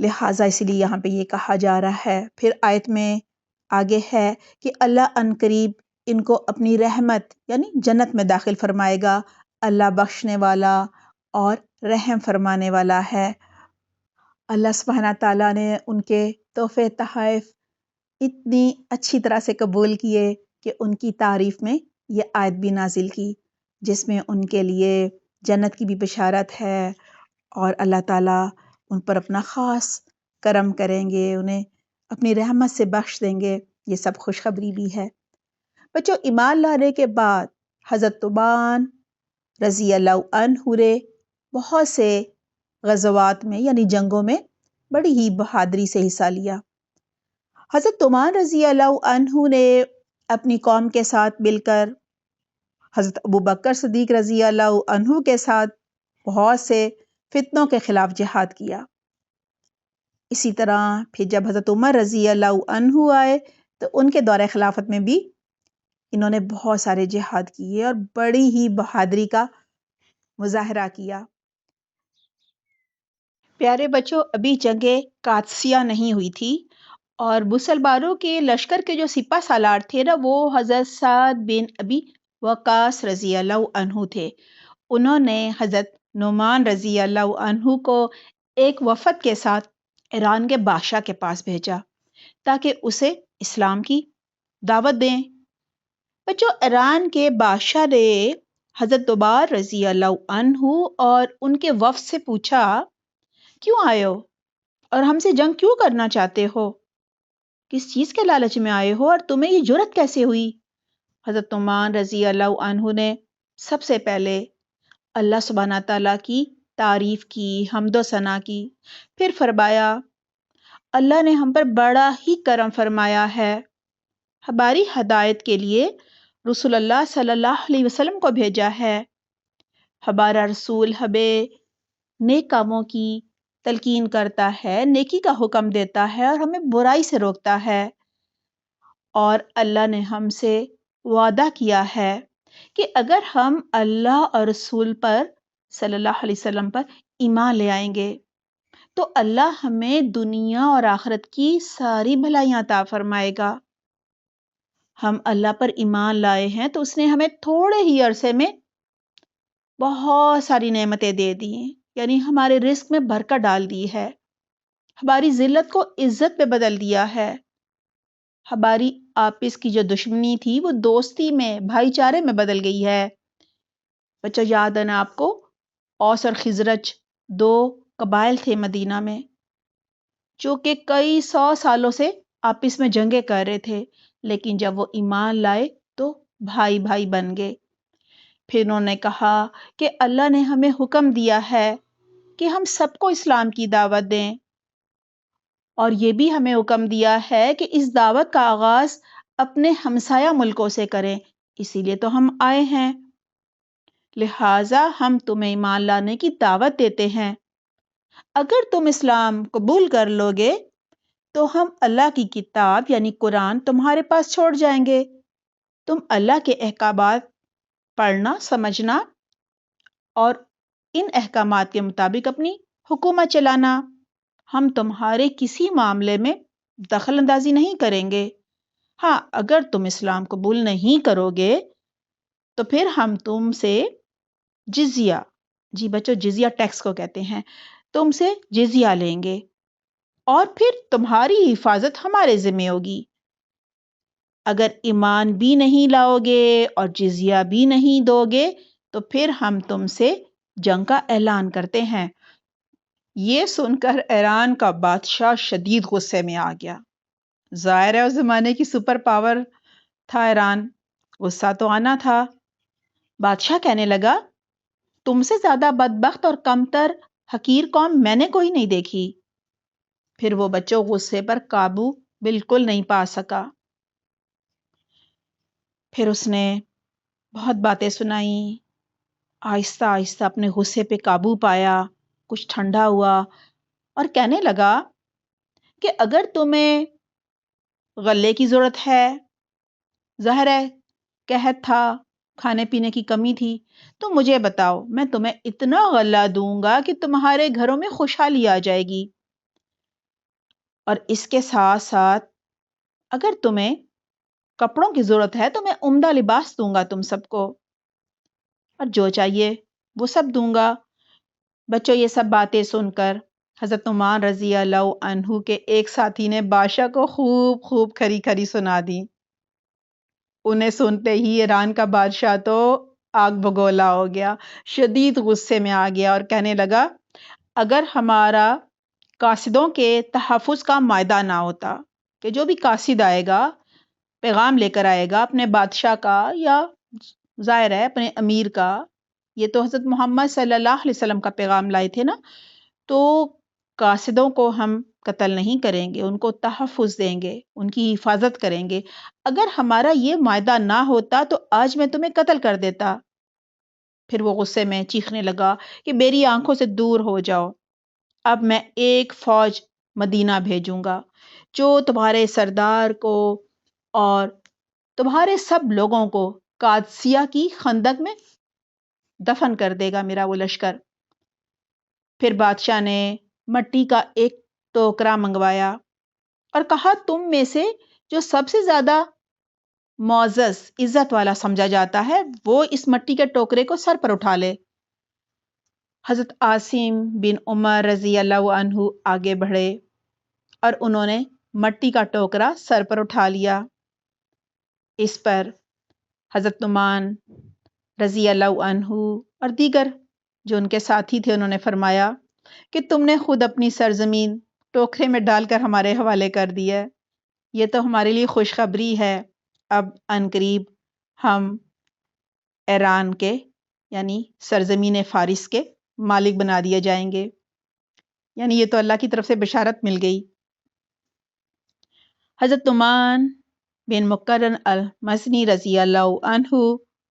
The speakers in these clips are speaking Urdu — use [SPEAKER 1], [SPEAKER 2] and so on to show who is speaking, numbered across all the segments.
[SPEAKER 1] لہٰذا اس لیے یہاں پہ یہ کہا جا رہا ہے. پھر آیت میں آگے ہے کہ اللہ عنقریب ان کو اپنی رحمت یعنی جنت میں داخل فرمائے گا. اللہ بخشنے والا اور رحم فرمانے والا ہے. اللہ سبحانہ تعالیٰ نے ان کے تحفے تحائف اتنی اچھی طرح سے قبول کیے کہ ان کی تعریف میں یہ آیت بھی نازل کی، جس میں ان کے لیے جنت کی بھی بشارت ہے اور اللہ تعالیٰ ان پر اپنا خاص کرم کریں گے، انہیں اپنی رحمت سے بخش دیں گے. یہ سب خوشخبری بھی ہے. بچوں، ایمان لانے کے بعد حضرت طوبان رضی اللہ عنہ نے بہت سے غزوات میں یعنی جنگوں میں بڑی ہی بہادری سے حصہ لیا. حضرت طوبان رضی اللہ عنہ نے اپنی قوم کے ساتھ مل کر حضرت ابوبکر صدیق رضی اللہ عنہ کے ساتھ بہت سے فتنوں کے خلاف جہاد کیا. اسی طرح پھر جب حضرت عمر رضی اللہ عنہ آئے تو ان کے دور خلافت میں بھی انہوں نے بہت سارے جہاد کیے اور بڑی ہی بہادری کا مظاہرہ کیا. پیارے بچوں، ابھی جنگ قادسیہ نہیں ہوئی تھی اور مسلمانوں کے لشکر کے جو سپہ سالار تھے نا، وہ حضرت سعد بن ابی وقاص رضی اللہ عنہ تھے. انہوں نے حضرت نعمان رضی اللہ عنہ کو ایک وفد کے ساتھ ایران کے بادشاہ کے پاس بھیجا تاکہ اسے اسلام کی دعوت دیں. بچوں، ایران کے بادشاہ نے حضرت طوبان رضی اللہ عنہ اور ان کے وفد سے پوچھا، کیوں آئے ہو اور ہم سے جنگ کیوں کرنا چاہتے ہو؟ کس چیز کے لالچ میں آئے ہو اور تمہیں یہ جرأت کیسے ہوئی؟ حضرت طوبان رضی اللہ عنہ نے سب سے پہلے اللہ سبحانہ تعالیٰ کی تعریف کی، حمد و ثنا کی. پھر فرمایا، اللہ نے ہم پر بڑا ہی کرم فرمایا ہے، ہماری ہدایت کے لیے رسول اللہ صلی اللہ علیہ وسلم کو بھیجا ہے. ہمارا رسول ہمیں نیک کاموں کی تلقین کرتا ہے، نیکی کا حکم دیتا ہے اور ہمیں برائی سے روکتا ہے. اور اللہ نے ہم سے وعدہ کیا ہے کہ اگر ہم اللہ اور رسول پر صلی اللہ علیہ وسلم پر ایمان لے آئیں گے تو اللہ ہمیں دنیا اور آخرت کی ساری بھلائیاں عطا فرمائے گا. ہم اللہ پر ایمان لائے ہیں تو اس نے ہمیں تھوڑے ہی عرصے میں بہت ساری نعمتیں دے دی ہیں، یعنی ہمارے رزق میں برکت ڈال دی ہے، ہماری ذلت کو عزت پہ بدل دیا ہے، ہماری آپس کی جو دشمنی تھی وہ دوستی میں، بھائی چارے میں بدل گئی ہے. بچہ، یاد ہے نا آپ کو، اوس اور خزرج دو قبائل تھے مدینہ میں جو کہ کئی 100 سالوں سے آپس میں جنگیں کر رہے تھے، لیکن جب وہ ایمان لائے تو بھائی بھائی بن گئے. پھر انہوں نے کہا کہ اللہ نے ہمیں حکم دیا ہے کہ ہم سب کو اسلام کی دعوت دیں اور یہ بھی ہمیں حکم دیا ہے کہ اس دعوت کا آغاز اپنے ہمسایہ ملکوں سے کریں، اسی لیے تو ہم آئے ہیں. لہٰذا ہم تمہیں ایمان لانے کی دعوت دیتے ہیں. اگر تم اسلام قبول کر لو گے تو ہم اللہ کی کتاب یعنی قرآن تمہارے پاس چھوڑ جائیں گے. تم اللہ کے احکامات پڑھنا، سمجھنا اور ان احکامات کے مطابق اپنی حکومت چلانا. ہم تمہارے کسی معاملے میں دخل اندازی نہیں کریں گے. ہاں، اگر تم اسلام قبول نہیں کرو گے تو پھر ہم تم سے جزیہ، جی بچو جزیہ ٹیکس کو کہتے ہیں، تم سے جزیہ لیں گے اور پھر تمہاری حفاظت ہمارے ذمہ ہوگی. اگر ایمان بھی نہیں لاؤ گے اور جزیہ بھی نہیں دو گے تو پھر ہم تم سے جنگ کا اعلان کرتے ہیں. یہ سن کر ایران کا بادشاہ شدید غصے میں آ گیا. ظاہر ہے اس زمانے کی سپر پاور تھا ایران، غصہ تو آنا تھا. بادشاہ کہنے لگا، تم سے زیادہ بدبخت اور کمتر حقیر قوم میں نے کوئی نہیں دیکھی. پھر وہ بچوں غصے پر قابو بالکل نہیں پا سکا. پھر اس نے بہت باتیں سنائیں، آہستہ آہستہ اپنے غصے پہ قابو پایا، کچھ ٹھنڈا ہوا اور کہنے لگا کہ اگر تمہیں غلے کی ضرورت ہے، ظاہر ہے قحط تھا، کھانے پینے کی کمی تھی، تو مجھے بتاؤ، میں تمہیں اتنا غلہ دوں گا کہ تمہارے گھروں میں خوشحالی آ جائے گی. اور اس کے ساتھ ساتھ اگر تمہیں کپڑوں کی ضرورت ہے تو میں عمدہ لباس دوں گا تم سب کو، اور جو چاہیے وہ سب دوں گا۔ بچوں یہ سب باتیں سن کر حضرت نعمان رضی اللہ عنہ کے ایک ساتھی نے بادشاہ کو خوب خوب کھری کھری سنا دی۔ انہیں سنتے ہی ایران کا بادشاہ تو آگ بگولا ہو گیا، شدید غصے میں آ گیا اور کہنے لگا اگر ہمارا قاصدوں کے تحفظ کا معاہدہ نہ ہوتا کہ جو بھی قاصد آئے گا پیغام لے کر آئے گا اپنے بادشاہ کا یا ظاہر ہے اپنے امیر کا، یہ تو حضرت محمد صلی اللہ علیہ وسلم کا پیغام لائے تھے نا، تو قاصدوں کو ہم قتل نہیں کریں گے، ان کو تحفظ دیں گے، ان کی حفاظت کریں گے۔ اگر ہمارا یہ معاہدہ نہ ہوتا تو آج میں تمہیں قتل کر دیتا۔ پھر وہ غصے میں چیخنے لگا کہ میری آنکھوں سے دور ہو جاؤ، اب میں ایک فوج مدینہ بھیجوں گا جو تمہارے سردار کو اور تمہارے سب لوگوں کو قادسیہ کی خندق میں دفن کر دے گا میرا وہ لشکر۔ پھر بادشاہ نے مٹی کا ایک ٹوکرا منگوایا اور کہا تم میں سے جو سب سے زیادہ معزز عزت والا سمجھا جاتا ہے وہ اس مٹی کے ٹوکرے کو سر پر اٹھا لے۔ حضرت عاصم بن عمر رضی اللہ عنہ آگے بڑھے اور انہوں نے مٹی کا ٹوکرا سر پر اٹھا لیا۔ اس پر حضرت نعمان رضی اللہ عنہ اور دیگر جو ان کے ساتھی تھے انہوں نے فرمایا کہ تم نے خود اپنی سرزمین ٹوکرے میں ڈال کر ہمارے حوالے کر دی ہے، یہ تو ہمارے لیے خوشخبری ہے، اب عنقریب ہم ایران کے یعنی سرزمین فارس کے مالک بنا دیے جائیں گے، یعنی یہ تو اللہ کی طرف سے بشارت مل گئی۔ حضرت نعمان بن مقرن المزنی رضی اللہ عنہ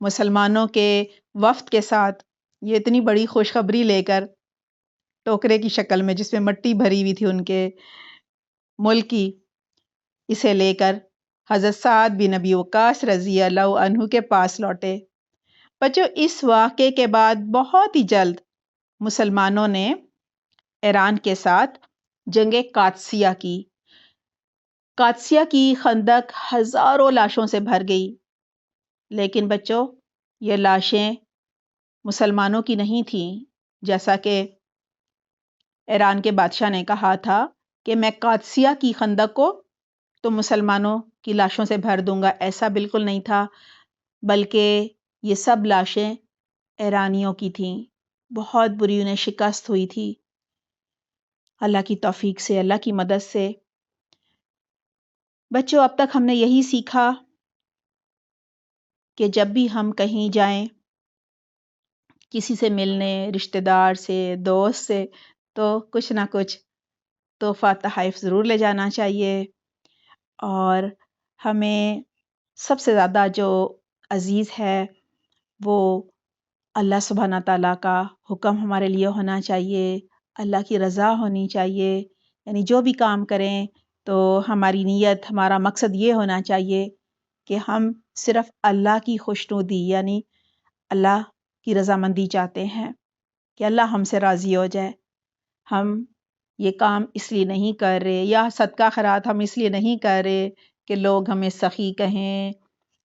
[SPEAKER 1] مسلمانوں کے وفد کے ساتھ یہ اتنی بڑی خوشخبری لے کر ٹوکرے کی شکل میں جس میں مٹی بھری ہوئی تھی ان کے ملک کی، اسے لے کر حضرت سعد بن ابی وقاص رضی اللہ عنہ کے پاس لوٹے۔ بچوں اس واقعے کے بعد بہت ہی جلد مسلمانوں نے ایران کے ساتھ جنگ قادسیہ کی۔ قادسیہ کی خندق ہزاروں لاشوں سے بھر گئی، لیکن بچوں یہ لاشیں مسلمانوں کی نہیں تھیں، جیسا کہ ایران کے بادشاہ نے کہا تھا کہ میں قادسیہ کی خندق کو تو مسلمانوں کی لاشوں سے بھر دوں گا، ایسا بالکل نہیں تھا، بلکہ یہ سب لاشیں ایرانیوں کی تھیں، بہت بری انہیں شکست ہوئی تھی۔ اللہ کی توفیق سے، اللہ کی مدد سے بچوں اب تک ہم نے یہی سیکھا کہ جب بھی ہم کہیں جائیں کسی سے ملنے، رشتہ دار سے، دوست سے، تو کچھ نہ کچھ تحفہ تحائف ضرور لے جانا چاہیے، اور ہمیں سب سے زیادہ جو عزیز ہے وہ اللہ سبحانہ تعالیٰ کا حکم ہمارے لیے ہونا چاہیے، اللہ کی رضا ہونی چاہیے، یعنی جو بھی کام کریں تو ہماری نیت، ہمارا مقصد یہ ہونا چاہیے کہ ہم صرف اللہ کی خوشنودی یعنی اللہ کی رضامندی چاہتے ہیں کہ اللہ ہم سے راضی ہو جائے۔ ہم یہ کام اس لیے نہیں کر رہے یا صدقہ خیرات ہم اس لیے نہیں کر رہے کہ لوگ ہمیں سخی کہیں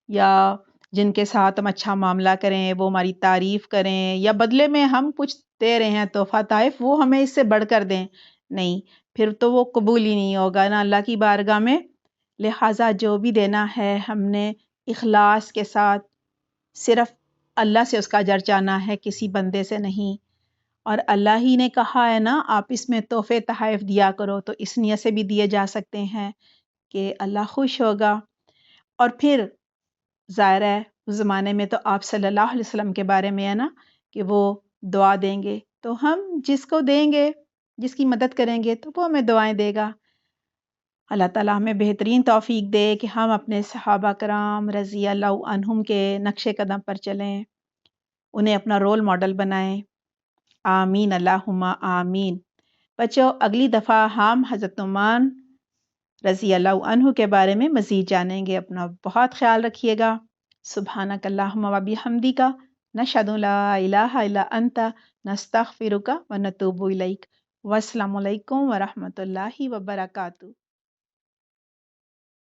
[SPEAKER 1] یا جن کے ساتھ ہم اچھا معاملہ کریں وہ ہماری تعریف کریں یا بدلے میں ہم کچھ دے رہے ہیں تحفہ تحائف وہ ہمیں اس سے بڑھ کر دیں، نہیں، پھر تو وہ قبول ہی نہیں ہوگا نا اللہ کی بارگاہ میں۔ لہٰذا جو بھی دینا ہے ہم نے اخلاص کے ساتھ صرف اللہ سے اس کا اجر چاہنا ہے، کسی بندے سے نہیں، اور اللہ ہی نے کہا ہے نا آپ اس میں تحفے تحائف دیا کرو، تو اس نیت سے بھی دیے جا سکتے ہیں کہ اللہ خوش ہوگا۔ اور پھر ظاہر ہے اس زمانے میں تو آپ صلی اللہ علیہ وسلم کے بارے میں ہے نا کہ وہ دعا دیں گے، تو ہم جس کو دیں گے، جس کی مدد کریں گے تو وہ ہمیں دعائیں دے گا۔ اللہ تعالیٰ ہمیں بہترین توفیق دے کہ ہم اپنے صحابہ کرام رضی اللہ عنہم کے نقش قدم پر چلیں، انہیں اپنا رول ماڈل بنائیں۔ آمین اللہم آمین۔ بچوں اگلی دفعہ ہم حضرت نعمان رضی اللہ عنہ کے بارے میں مزید جانیں گے، اپنا بہت خیال رکھیے گا۔ سبحانک اللہم و بحمدک، نشہد لا الہ الا انت، نستغفرک و نتوب الیک۔ والسلام علیکم ورحمۃ اللہ وبرکاتہ۔